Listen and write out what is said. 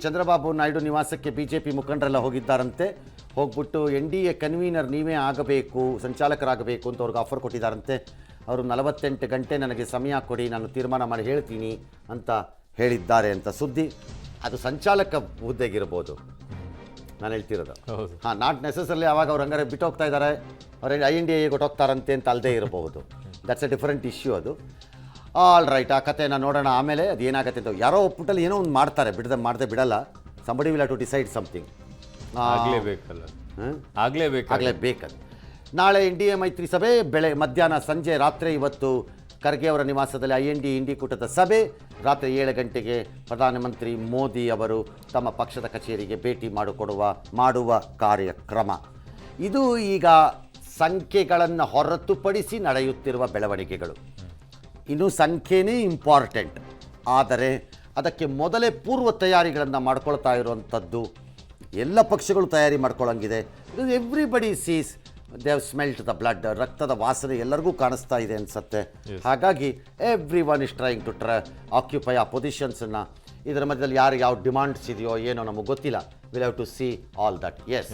ಚಂದ್ರಬಾಬು ನಾಯ್ಡು ನಿವಾಸಕ್ಕೆ ಬಿಜೆಪಿ ಮುಖಂಡರೆಲ್ಲ ಹೋಗಿದ್ದಾರಂತೆ. ಹೋಗ್ಬಿಟ್ಟು NDA convener ನೀವೇ ಆಗಬೇಕು, ಸಂಚಾಲಕರಾಗಬೇಕು ಅಂತ ಅವ್ರಿಗೆ ಆಫರ್ ಕೊಟ್ಟಿದ್ದಾರಂತೆ. ಅವರು 48 ಗಂಟೆ ನನಗೆ ಸಮಯ ಕೊಡಿ, ನಾನು ತೀರ್ಮಾನ ಮಾಡಿ ಹೇಳ್ತೀನಿ ಅಂತ ಹೇಳಿದ್ದಾರೆ ಅಂತ ಸುದ್ದಿ. ಅದು ಸಂಚಾಲಕ ಹುದ್ದೆಗಿರ್ಬೋದು ನಾನು ಹೇಳ್ತಿರೋದು. ನಾಟ್ ನೆಸೆಸರ್ಲಿ ಅವಾಗ ಅವ್ರು ಹಂಗಾರೆ ಬಿಟ್ಟು ಹೋಗ್ತಾ ಇದ್ದಾರೆ, ಅವ್ರು INDA ಕೊಟ್ಟೋಗ್ತಾರಂತೆ ಅಂತ ಅಲ್ಲದೆ ಇರಬಹುದು. ದಟ್ಸ್ ಎ ಡಿಫರೆಂಟ್ ಇಶ್ಯೂ ಅದು. ಆಲ್ ರೈಟ್, ಆ ಕಥೆನ ನೋಡೋಣ ಆಮೇಲೆ. ಅದು ಏನಾಗುತ್ತೆ ಅಂತ ಯಾರೋ ಒಪ್ಪುಟಲ್ಲಿ ಏನೋ ಒಂದು ಮಾಡ್ತಾರೆ, ಮಾಡದೆ ಬಿಡಲ್ಲ. Somebody will have to decide something. ಆಗಲೇಬೇಕದು. ನಾಳೆ NDA ಮೈತ್ರಿ ಸಭೆ ಮಧ್ಯಾಹ್ನ ಸಂಜೆ ರಾತ್ರಿ ಇವತ್ತು ಖರ್ಗೆ ಅವರ ನಿವಾಸದಲ್ಲಿ ಇಂಡಿ ಕೂಟದ ಸಭೆ. ರಾತ್ರಿ 7 ಗಂಟೆಗೆ ಪ್ರಧಾನಮಂತ್ರಿ ಮೋದಿ ಅವರು ತಮ್ಮ ಪಕ್ಷದ ಕಚೇರಿಗೆ ಭೇಟಿ ಮಾಡುವ ಕಾರ್ಯಕ್ರಮ ಇದು. ಈಗ ಸಂಖ್ಯೆಗಳನ್ನು ಹೊರತುಪಡಿಸಿ ನಡೆಯುತ್ತಿರುವ ಬೆಳವಣಿಗೆಗಳು. ಇನ್ನು ಸಂಖ್ಯೆನೇ ಇಂಪಾರ್ಟೆಂಟ್, ಆದರೆ ಅದಕ್ಕೆ ಮೊದಲೇ ಪೂರ್ವ ತಯಾರಿಗಳನ್ನು ಮಾಡ್ಕೊಳ್ತಾ ಇರುವಂಥದ್ದು ಎಲ್ಲ ಪಕ್ಷಗಳು ತಯಾರಿ ಮಾಡ್ಕೊಳ್ಳಂಗಿದೆ. Everybody sees they have smelt the blood. ರಕ್ತದ ವಾಸನೆ ಎಲ್ಲರಿಗೂ ಕಾಣಿಸ್ತಾ ಇದೆ ಅನಿಸುತ್ತೆ. ಹಾಗಾಗಿ everyone is trying to occupy ಆ ಪೊಸಿಷನ್ಸನ್ನು. ಇದರ ಮಧ್ಯದಲ್ಲಿ ಯಾರು ಯಾವ ಡಿಮಾಂಡ್ಸ್ ಇದೆಯೋ ಏನೋ ನಮಗೆ ಗೊತ್ತಿಲ್ಲ. Will have to see all that. S.